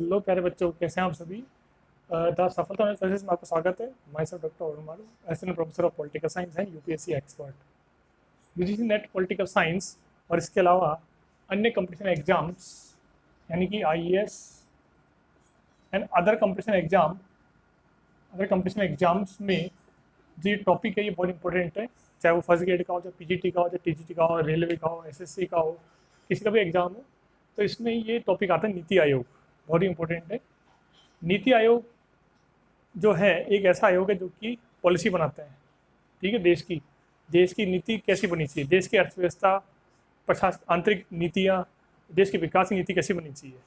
Hello प्यारे बच्चों, कैसे हैं आप सभी। द सफलता क्लासेस में आपका स्वागत है। My self doctor Arun Maru, assistant professor of political science है, UPSC expert, UGC NET political science. और इसके अलावा अन्य कंपटीशन एग्जाम्स यानी कि IAS and other competition exams में जो ये टॉपिक है ये बहुत इंपॉर्टेंट है। चाहे वो फर्स्ट ग्रेड का हो, चाहे पीजीटी का हो, चाहे टीजीटी का हो, रेलवे का हो, एसएससी का हो, किसी का भी एग्जाम हो, तो इसमें ये टॉपिक आता है नीति आयोग। बहुत ही इंपॉर्टेंट है। नीति आयोग जो है एक ऐसा आयोग है जो कि पॉलिसी बनाता है, ठीक है। देश की नीति कैसी बनी चाहिए, देश की अर्थव्यवस्था, प्रशासन, आंतरिक नीतियाँ, देश की विकास की नीति कैसी बननी चाहिए।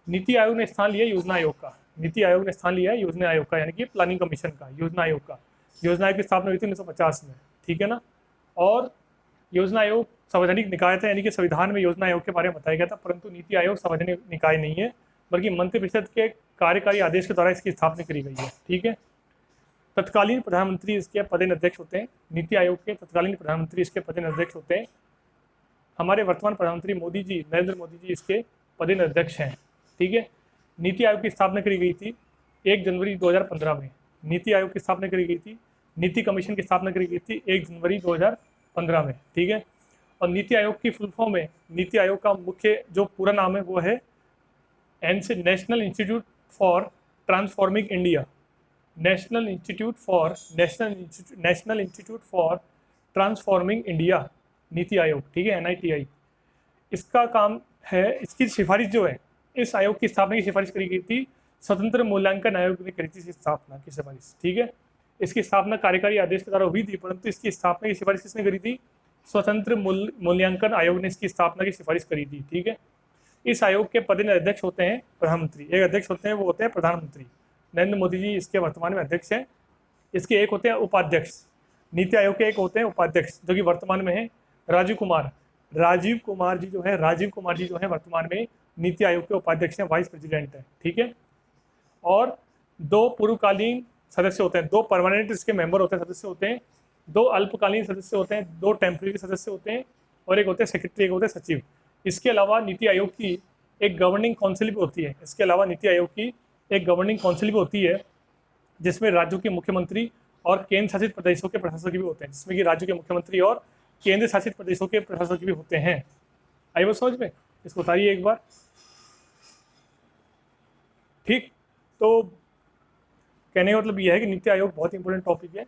नीति आयोग ने स्थान लिया योजना आयोग का। नीति आयोग ने स्थान लिया है योजना आयोग का, यानी कि प्लानिंग कमीशन का। योजना आयोग का, योजना आयोग की स्थापना हुई थी 1950 में, ठीक है ना। और योजना आयोग संवैधानिक निकाय था, यानी कि संविधान में योजना आयोग के बारे में बताया गया था, परंतु नीति आयोग संवैधानिक निकाय नहीं है, बल्कि मंत्रिपरिषद के कार्यकारी आदेश के द्वारा इसकी स्थापना करी गई है, ठीक है। तत्कालीन प्रधानमंत्री इसके पदेन अध्यक्ष होते हैं। नीति आयोग के तत्कालीन प्रधानमंत्री इसके पदेन अध्यक्ष होते हैं। हमारे वर्तमान प्रधानमंत्री मोदी जी, नरेंद्र मोदी जी इसके पदेन अध्यक्ष हैं, ठीक है। नीति आयोग की स्थापना करी गई थी 1 जनवरी 2015 में। नीति आयोग की स्थापना करी गई थी। नीति कमीशन की स्थापना करी गई थी 1 जनवरी 2015 में, ठीक है। और नीति आयोग की फुल फॉर्म है, नीति आयोग का मुख्य जो पूरा नाम है वो है national institute for transforming India. National institute for transforming India, NITI Aayog, ठीक है, NITI। इसका काम है, इसकी सिफारिश जो है, इस आयोग की स्थापना की सिफारिश करी गई थी, स्वतंत्र मूल्यांकन आयोग ने करी थी इसकी स्थापना की सिफारिश, ठीक है। इसकी स्थापना कार्यकारी आदेश के द्वारा हुई थी, परंतु इसकी स्थापना की सिफारिश किसने करी थी, स्वतंत्र मूल्यांकन आयोग ने इसकी स्थापना की सिफारिश करी थी, ठीक है। इस आयोग के पदेन अध्यक्ष होते हैं प्रधानमंत्री। एक अध्यक्ष होते हैं, वो होते हैं प्रधानमंत्री। नरेंद्र मोदी जी इसके वर्तमान में अध्यक्ष हैं। इसके एक होते हैं उपाध्यक्ष। नीति आयोग के एक होते हैं उपाध्यक्ष, जो कि वर्तमान में है राजीव कुमार जी जो है वर्तमान में नीति आयोग के उपाध्यक्ष हैं, वाइस प्रेसिडेंट है, ठीक है। और 2 पूर्वकालीन सदस्य होते हैं, 2 परमानेंट इसके मेंबर होते हैं, सदस्य होते हैं, 2 अल्पकालीन सदस्य होते हैं, 2 टेम्परेरी सदस्य होते हैं, और एक होते हैं सेक्रेटरी, एक होते हैं सचिव। इसके अलावा नीति आयोग की एक गवर्निंग काउंसिल भी होती है। जिसमें राज्यों के मुख्यमंत्री और केंद्र शासित प्रदेशों के प्रशासक भी होते हैं, जिसमें कि राज्यों के मुख्यमंत्री और केंद्र शासित प्रदेशों के प्रशासक भी होते हैं। आई बात समझ में? इसको उतारिए एक बार, ठीक। तो कहने का मतलब यह है कि नीति आयोग बहुत इंपॉर्टेंट टॉपिक है,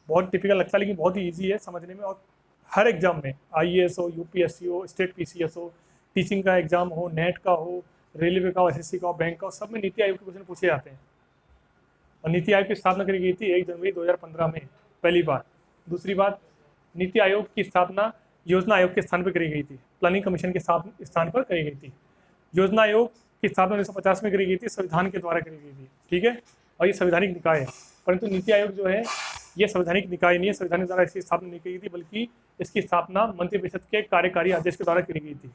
बहुत टिपिकल लगता है, लेकिन बहुत ही ईजी है समझने में। और हर एग्जाम में, IAS हो, UPSC हो, स्टेट PCS हो, टीचिंग का एग्जाम हो, नेट का हो, रेलवे का हो, SSC का हो, बैंक का हो, सब में नीति आयोग के क्वेश्चन पूछे जाते हैं। और नीति आयोग की स्थापना करी गई थी 1 जनवरी 2015 में, पहली बार। दूसरी बात, नीति आयोग की स्थापना योजना आयोग के स्थान पर करी गई थी, प्लानिंग कमीशन के स्थान पर करी गई थी। योजना आयोग की स्थापना 1950 में करी गई थी, संविधान के द्वारा करी गई थी, ठीक है। और ये संवैधानिक निकाय है, परंतु नीति आयोग जो है ये संवैधानिक निकाय नहीं है, संविधान के द्वारा इसकी स्थापना नहीं की गई थी, बल्कि इसकी स्थापना मंत्रिपरिषद के कार्यकारी आदेश के द्वारा करी गई थी,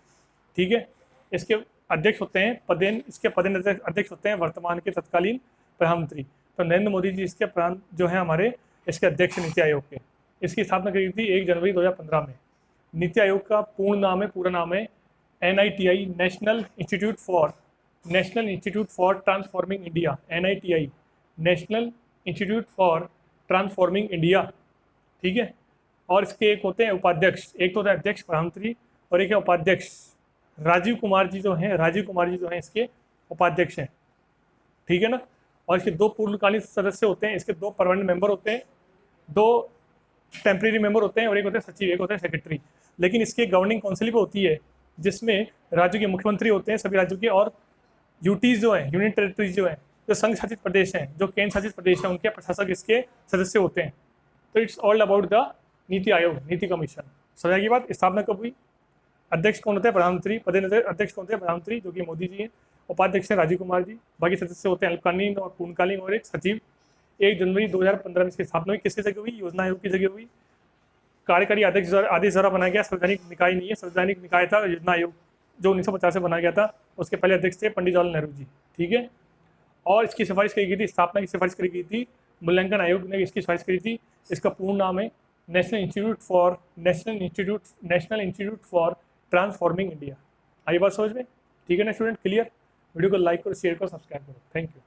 ठीक है। इसके अध्यक्ष होते हैं पदेन अध्यक्ष होते हैं वर्तमान के तत्कालीन प्रधानमंत्री। तो नरेंद्र मोदी जी इसके जो है हमारे इसके अध्यक्ष नीति आयोग के। इसकी स्थापना करी थी 1 जनवरी 2015 में। नीति आयोग का पूरा नाम है NITI, national institute for transforming India, NITI, national institute for transforming India, ठीक है। और इसके एक होते हैं उपाध्यक्ष, एक तो होता है अध्यक्ष प्रधानमंत्री, और एक है उपाध्यक्ष। राजीव कुमार जी जो हैं इसके उपाध्यक्ष हैं, ठीक है ना। और इसके 2 पूर्णकालीन सदस्य होते हैं, इसके 2 परमानेंट मेंबर होते हैं, 2 टेम्परेरी मेंबर होते हैं, और एक होते हैं सचिव, एक होता है सेक्रेटरी। लेकिन इसकी गवर्निंग काउंसिल भी होती है, जिसमें राज्यों के मुख्यमंत्री होते हैं सभी राज्यों के, और यूटीज जो हैं, यूनियन टेरिटरीज जो हैं, जो संघ शासित प्रदेश हैं, जो केंद्र शासित प्रदेश हैं, उनके प्रशासक इसके सदस्य होते हैं। तो it's all about the NITI Aayog, नीति कमीशन। समझ की बात। स्थापना कब हुई? अध्यक्ष कौन होता है? प्रधानमंत्री। पदेन अध्यक्ष कौन होते हैं? प्रधानमंत्री, जो कि मोदी जी हैं। उपाध्यक्ष हैं राजीव कुमार जी। बाकी सदस्य होते हैं अल्पकालीन और पूर्णकालीन, और एक सचिव। 1 जनवरी 2015 में इसकी स्थापना हुई। किसकी जगह हुई? योजना आयोग की जगह हुई। कार्यकारी आदेश द्वारा बनाया गया, संवैधानिक निकाय नहीं है, संवैधानिक निकाय था योजना आयोग, जो 1950 में बनाया गया था। उसके पहले अध्यक्ष थे पंडित जवाहरलाल नेहरू जी, ठीक है। और इसकी सिफारिश करी गई थी, स्थापना की सिफारिश करी गई थी, मूल्यांकन आयोग ने इसकी सिफारिश करी थी। इसका पूर्ण नाम है national institute for transforming India. आई बात समझ में? ठीक है ना स्टूडेंट, क्लियर? वीडियो को लाइक करो, शेयर करो, सब्सक्राइब करो। Thank you.